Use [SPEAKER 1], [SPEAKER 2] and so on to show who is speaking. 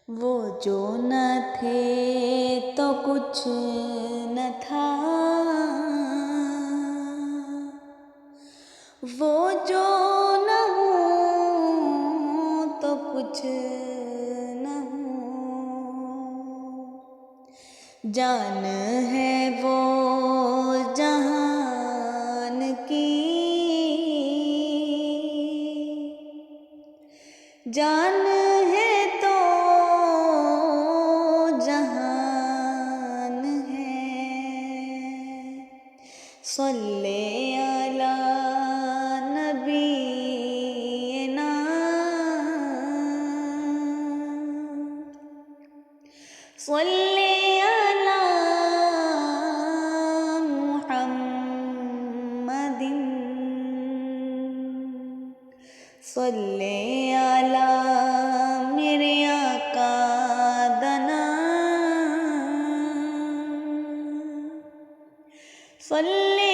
[SPEAKER 1] وہ جو نہ تھے تو کچھ نہ تھا، وہ جو نہ ہوں تو کچھ نہ ہوں، جان ہے وہ جہان کی، جان ہے تو جہان ہے، صلی علی نبینا، صلی علی محمد، صلی علی میرے آقا دنا، صلی